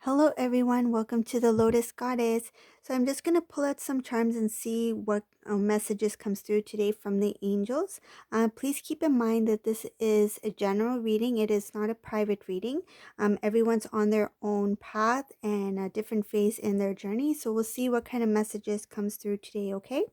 Hello, everyone. Welcome to the Lotus Goddess. So I'm just gonna pull out some charms and see what messages comes through today from the angels. Please keep in mind that this is a general reading. It is not a private reading. Everyone's on their own path and a different phase in their journey. So we'll see what kind of messages comes through today. Okay.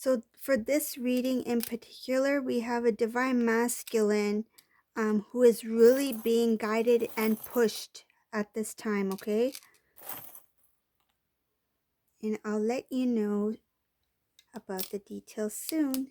So for this reading in particular, we have a divine masculine who is really being guided and pushed at this time, okay? And I'll let you know about the details soon.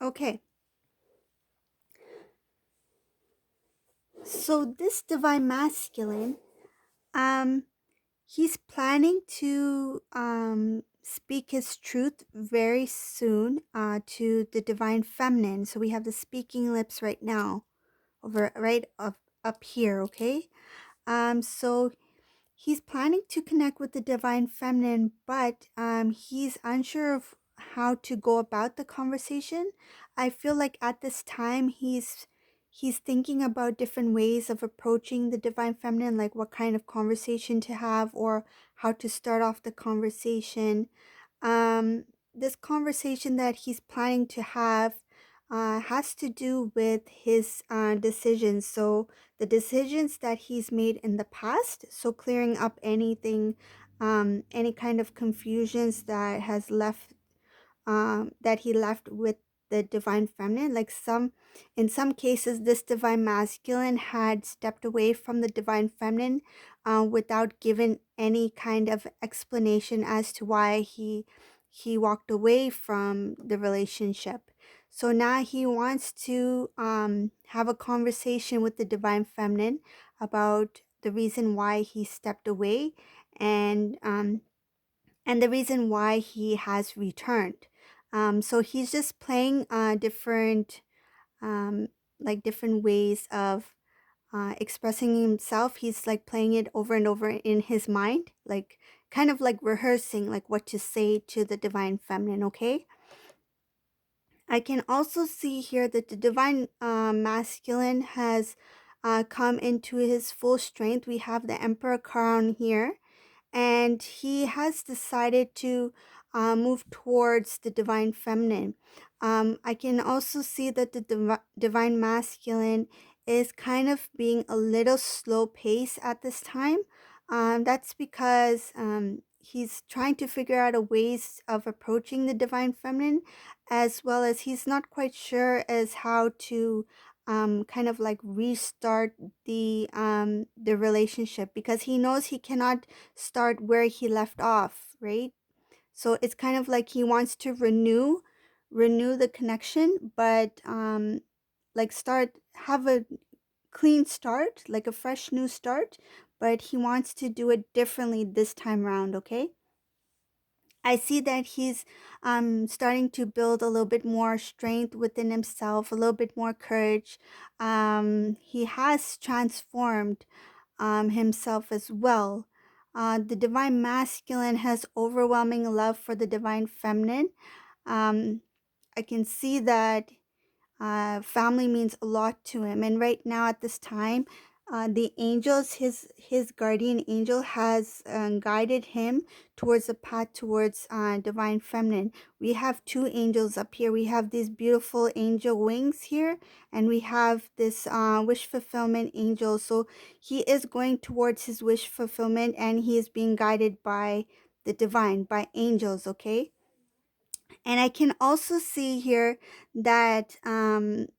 Okay, so this divine masculine, um, he's planning to speak his truth very soon to the divine feminine. So we have the speaking lips right now, over right up here, okay? So he's planning to connect with the divine feminine, but he's unsure of how to go about the conversation. I feel like at this time he's thinking about different ways of approaching the divine feminine, like what kind of conversation to have or how to start off the conversation. um, this conversation that he's planning to have has to do with his decisions. So, the decisions that he's made in the past. So, clearing up anything, any kind of confusions that has left that he left with the divine feminine. Like in some cases, this divine masculine had stepped away from the divine feminine without giving any kind of explanation as to why he walked away from the relationship. So now he wants to have a conversation with the divine feminine about the reason why he stepped away, and the reason why he has returned. So he's just playing different, um, like different ways of expressing himself. He's like playing it over and over in his mind, like kind of like rehearsing, like what to say to the divine feminine. Okay. I can also see here that the divine masculine has come into his full strength. We have the emperor crown here, and he has decided to move towards the divine feminine. I can also see that the divine masculine is kind of being a little slow pace at this time. That's because he's trying to figure out a ways of approaching the divine feminine, as well as he's not quite sure as how to kind of like restart the relationship, because he knows he cannot start where he left off, right? So it's kind of like he wants to renew the connection, but like start have a clean start, like a fresh new start, but he wants to do it differently this time around, okay? I see that he's starting to build a little bit more strength within himself, a little bit more courage. He has transformed himself as well. The divine masculine has overwhelming love for the divine feminine. Um, I can see that family means a lot to him, and right now at this time, the angels, his guardian angel, has guided him towards the path towards divine feminine. We have two angels up here. We have these beautiful angel wings here, and we have this wish fulfillment angel. So he is going towards his wish fulfillment, and he is being guided by the divine, by angels. Okay. And I can also see here that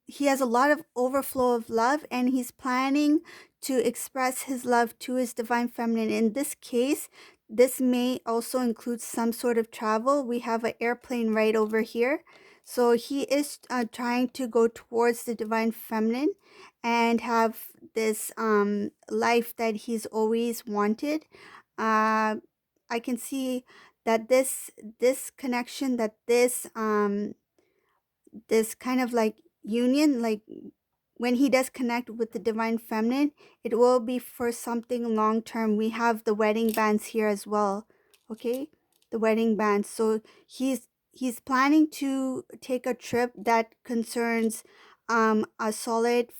he has a lot of overflow of love, and he's planning to express his love to his divine feminine. In this case, this may also include some sort of travel. We have an airplane right over here. So he is trying to go towards the divine feminine and have this life that he's always wanted. Uh, I can see that this connection, that this kind of like union, like when he does connect with the divine feminine, it will be for something long term. We have the wedding bands here as well. Okay, the wedding bands. So he's planning to take a trip that concerns a solid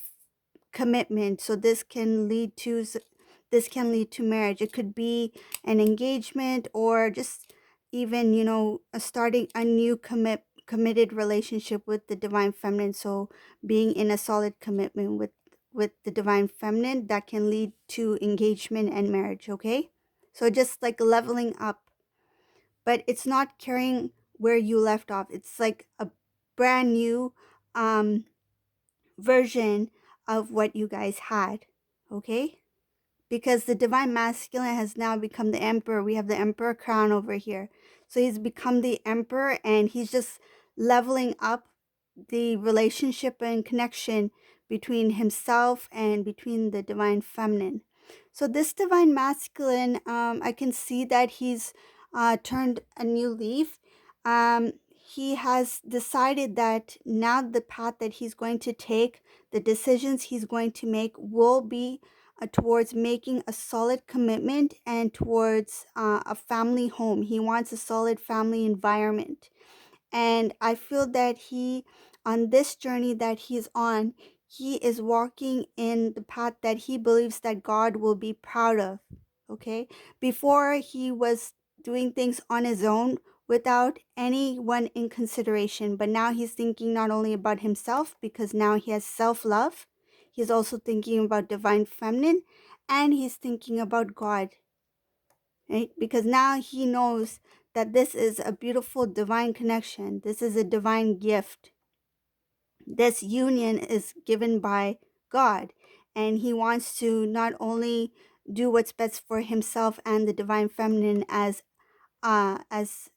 commitment. So this can lead to marriage. It could be an engagement, or just even, starting a new committed relationship with the divine feminine. So being in a solid commitment with the divine feminine, that can lead to engagement and marriage. Okay, so just like leveling up, but it's not carrying where you left off. It's like a brand new um version of what you guys had. Okay, because the divine masculine has now become the emperor. We have the emperor crown over here. So he's become the emperor, and he's just leveling up the relationship and connection between himself and between the divine feminine. So this divine masculine, I can see that he's turned a new leaf. He has decided that now the path that he's going to take, the decisions he's going to make, will be towards making a solid commitment and towards a family home. He wants a solid family environment. And I feel that on this journey that he's on, he is walking in the path that he believes that God will be proud of. Okay. Before, he was doing things on his own without anyone in consideration. But now he's thinking not only about himself, because now he has self-love. He's also thinking about divine feminine, and he's thinking about God, right? Because now he knows that this is a beautiful divine connection. This is a divine gift. This union is given by God, and he wants to not only do what's best for himself and the divine feminine as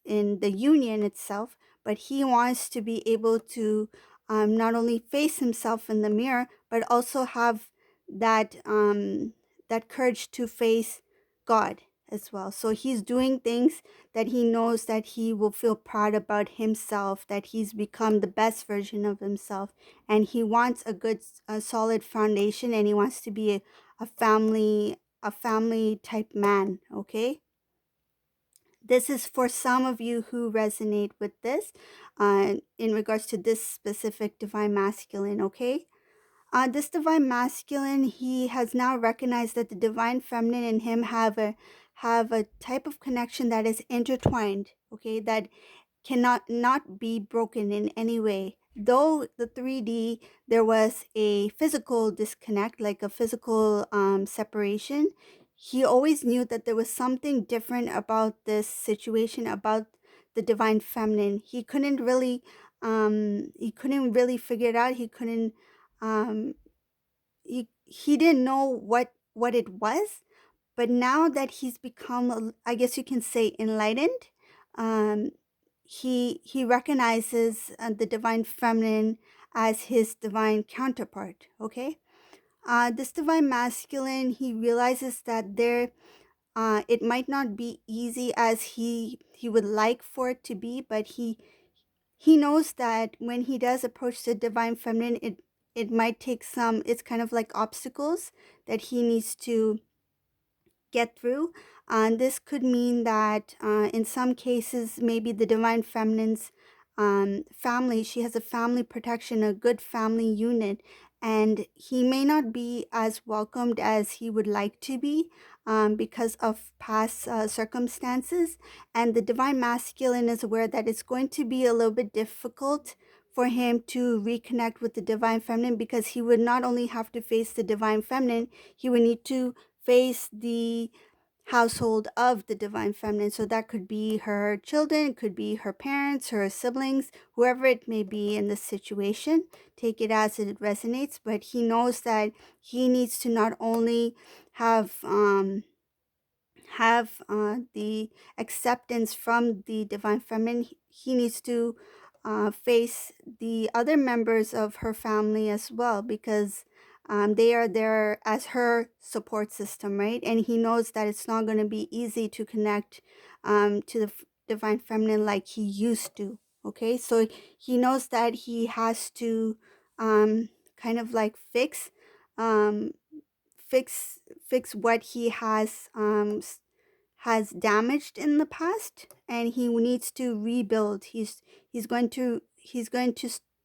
in the union itself, but he wants to be able to not only face himself in the mirror, but also have that courage to face God as well. So he's doing things that he knows that he will feel proud about himself, that he's become the best version of himself, and he wants a solid foundation, and he wants to be a family type man. Okay, this is for some of you who resonate with this in regards to this specific divine masculine. Okay, this divine masculine, he has now recognized that the divine feminine in him have a type of connection that is intertwined. Okay, that cannot not be broken in any way. Though the 3D, there was a physical disconnect, like a physical separation, he always knew that there was something different about this situation, about the divine feminine. He couldn't really figure it out. Um, he didn't know what it was. But now that he's become, I guess you can say, enlightened, um, he recognizes the divine feminine as his divine counterpart. Okay, This divine masculine, he realizes that it might not be easy as he would like for it to be, but he knows that when he does approach the divine feminine, it might take some, it's kind of like obstacles that he needs to get through. And this could mean that in some cases, maybe the divine feminine's family, she has a family protection, a good family unit, and he may not be as welcomed as he would like to be because of past circumstances. And the divine masculine is aware that it's going to be a little bit difficult for him to reconnect with the divine feminine, because he would not only have to face the divine feminine, he would need to face the household of the divine feminine. So that could be her children, it could be her parents, her siblings, whoever it may be in this situation. Take it as it resonates, but he knows that he needs to not only have the acceptance from the divine feminine, he needs to face the other members of her family as well, because they are there as her support system, right? And he knows that it's not going to be easy to connect to the divine feminine like he used to. Okay, so he knows that he has to kind of like um, fix fix what he has damaged in the past, and he needs to rebuild. He's going to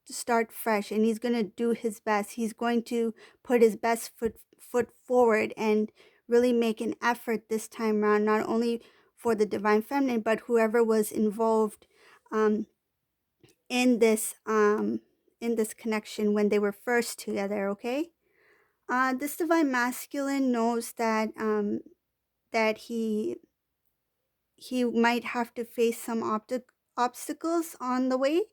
start fresh, and he's going to do his best. He's going to put his best foot forward and really make an effort this time around, not only for the divine feminine but whoever was involved um, in this connection when they were first together. Okay, this divine masculine knows that that he might have to face some obstacles on the way,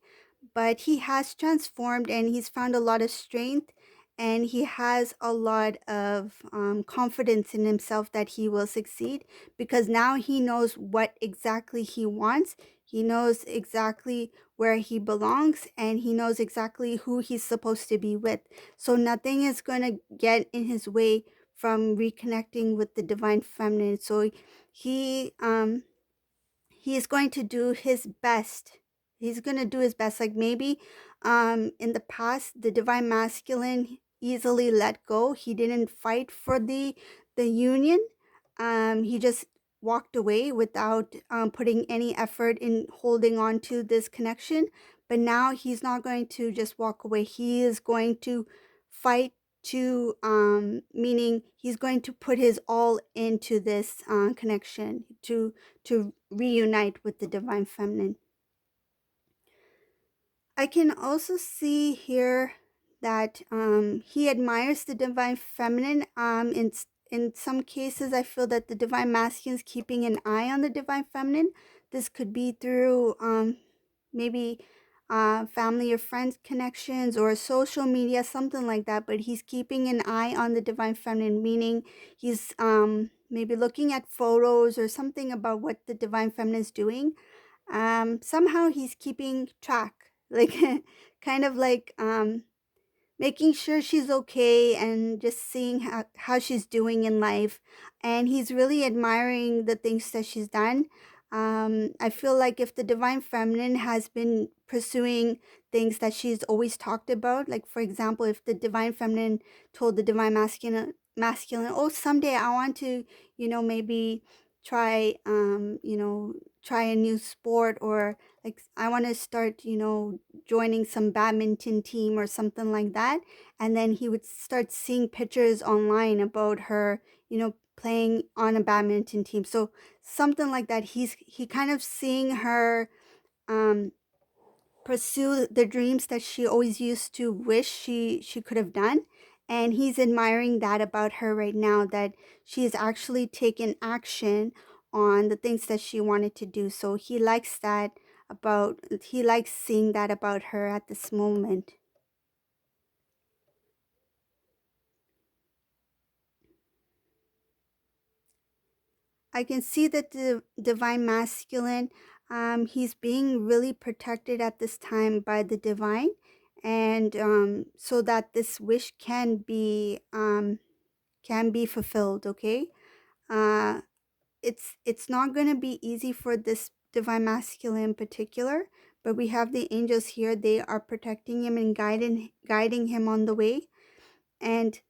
but he has transformed and he's found a lot of strength, and he has a lot of confidence in himself that he will succeed, because now he knows what exactly he wants. He knows exactly where he belongs, and he knows exactly who he's supposed to be with. So nothing is going to get in his way from reconnecting with the divine feminine. So he is going to do his best. He's going to do his best. Like maybe in the past, the divine masculine easily let go. He didn't fight for the union. He just walked away without putting any effort in holding on to this connection. But now he's not going to just walk away. He is going to fight to meaning he's going to put his all into this connection to reunite with the divine feminine. I can also see here that he admires the divine feminine. In some cases, I feel that the divine masculine is keeping an eye on the divine feminine. This could be through maybe family or friends connections or social media, something like that. But he's keeping an eye on the divine feminine, meaning he's maybe looking at photos or something about what the divine feminine is doing. Somehow he's keeping track, like kind of like making sure she's okay and just seeing how she's doing in life. And he's really admiring the things that she's done. I feel like if the divine feminine has been pursuing things that she's always talked about, like for example, if the divine feminine told the divine masculine, oh, someday I want to, maybe try, try a new sport, or like I want to start, joining some badminton team or something like that. And then he would start seeing pictures online about her, playing on a badminton team. So something like that. He kind of seeing her um, pursue the dreams that she always used to wish she could have done. And he's admiring that about her right now, that she's actually taken action on the things that she wanted to do. So he likes seeing that about her at this moment. I can see that the divine masculine, he's being really protected at this time by the divine, and so that this wish can be fulfilled. Okay, uh, it's not going to be easy for this divine masculine in particular, but we have the angels here. They are protecting him and guiding him on the way, and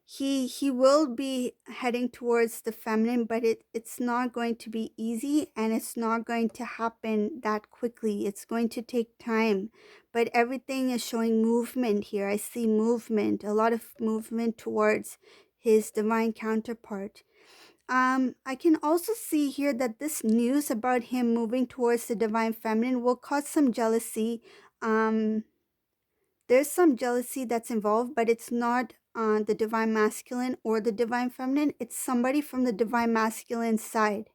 he will be heading towards the feminine, but it's not going to be easy, and it's not going to happen that quickly. It's going to take time, but everything is showing movement here. I see movement, a lot of movement towards his divine counterpart. I can also see here that this news about him moving towards the divine feminine will cause some jealousy. Um, there's some jealousy that's involved, but it's not the divine masculine or the divine feminine. It's somebody from the divine masculine side.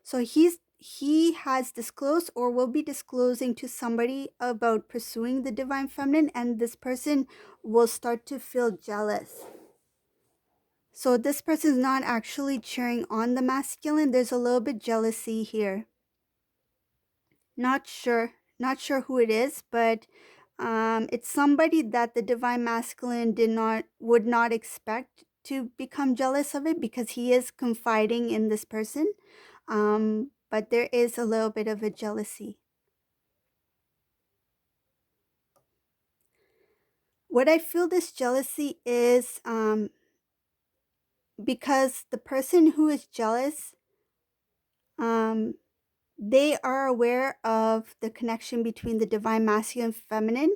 So he has disclosed or will be disclosing to somebody about pursuing the divine feminine, and this person will start to feel jealous. So this person is not actually cheering on the masculine. There's a little bit jealousy here. Not sure who it is, but it's somebody that the divine masculine would not expect to become jealous of it, because he is confiding in this person. But there is a little bit of a jealousy. What I feel this jealousy is because the person who is jealous, um, they are aware of the connection between the divine masculine and feminine.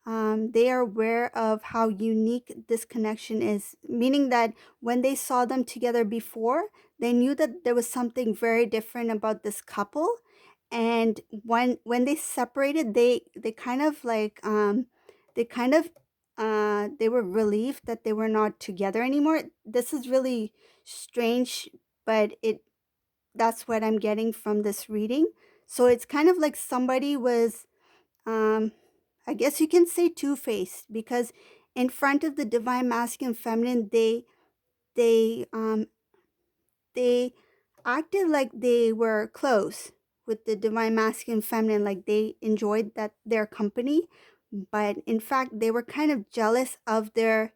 They are aware of how unique this connection is, meaning that when they saw them together before, they knew that there was something very different about this couple. And when they separated, they kind of like they kind of they were relieved that they were not together anymore. This is really strange, but that's what I'm getting from this reading. So it's kind of like somebody was, I guess you can say, two-faced, because in front of the divine masculine and feminine, they um they acted like they were close with the divine masculine and feminine, like they enjoyed that their company, but in fact they were kind of jealous of their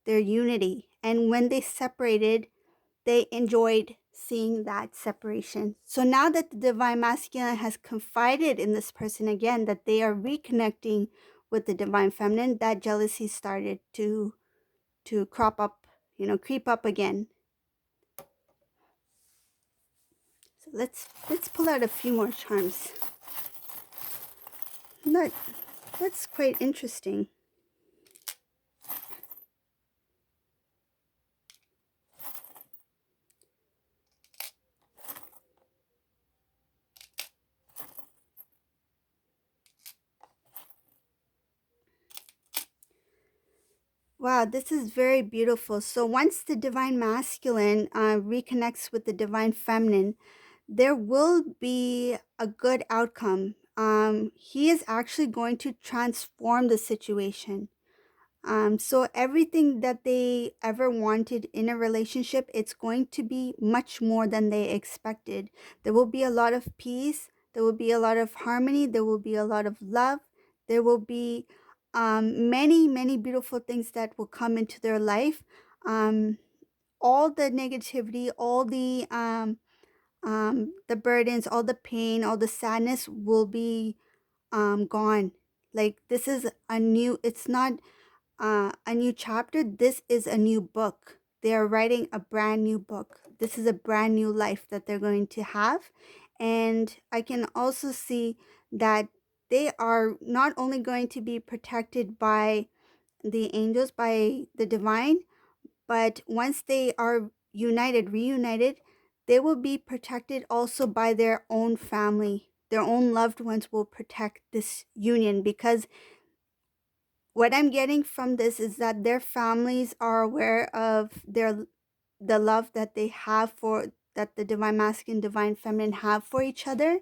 unity. And when they separated, they enjoyed seeing that separation. So now that the divine masculine has confided in this person again, that they are reconnecting with the divine feminine, that jealousy started to crop up, creep up again. So let's pull out a few more charms. That that's quite interesting. Wow, this is very beautiful. So once the divine masculine reconnects with the divine feminine, there will be a good outcome. He is actually going to transform the situation. So everything that they ever wanted in a relationship, it's going to be much more than they expected. There will be a lot of peace. There will be a lot of harmony. There will be a lot of love. There will be many, many beautiful things that will come into their life. Um, all the negativity, all the burdens, all the pain, all the sadness will be gone. Like this is it's not a new chapter. This is a new book. They are writing a brand new book. This is a brand new life that they're going to have. And I can also see that they are not only going to be protected by the angels, by the divine, but once they are reunited, they will be protected also by their own family. Their own loved ones will protect this union, because what I'm getting from this is that their families are aware of the love that they have for that the divine masculine, divine feminine have for each other,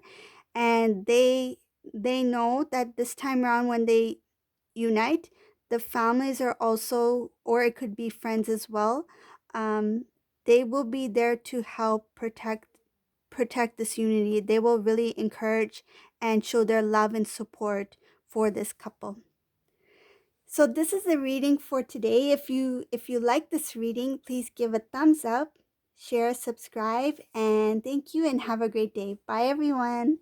and they know that this time around when they unite, the families are also, or it could be friends as well, um, they will be there to help protect this unity. They will really encourage and show their love and support for this couple. So this is the reading for today. If you like this reading, please give a thumbs up, share, subscribe, and thank you and have a great day. Bye everyone.